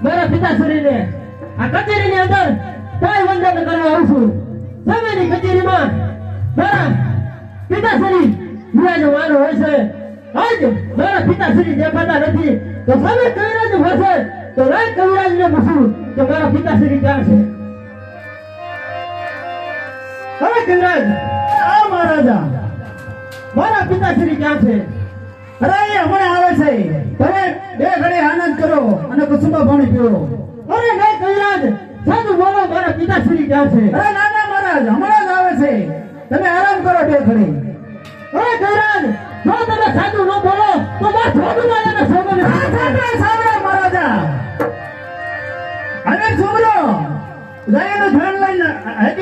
મારા પિતાશ્રીને આ કચેરીની અંદર કાય વંદન કરવા આવું છું. સમયની કચેરીમાં મારા પિતાશ્રી વિરાજમાન હોય છે. આજ મારા પિતાશ્રી દેખાતા નથી તો સમય કવિરાજ હશે તો રાય કવિરાજને પૂછું કે મારા પિતાશ્રી ક્યાં છે. હવે કવિરાજ આ મહારાજા મારા પિતાશ્રી ક્યાં છે? અરે હમણાં આવે છે. તમે બે ઘડી આનંદ કરો અને કુસુમા પાણી પીવો. અરે નહીં કવિરાજ સાધુ બોલો મારા પિતાશ્રી ક્યાં છે? અરે નાના મહારાજ હમણાં જ આવે છે. તમે આરામ કરો બે ઘડી. અરે કવિરાજ જો તમે સાધુ ન બોલો તો બસ થોડું મારે સોગંદ સાંભળો મહારાજા. અને છોકરો જઈને ધ્યાન લઈને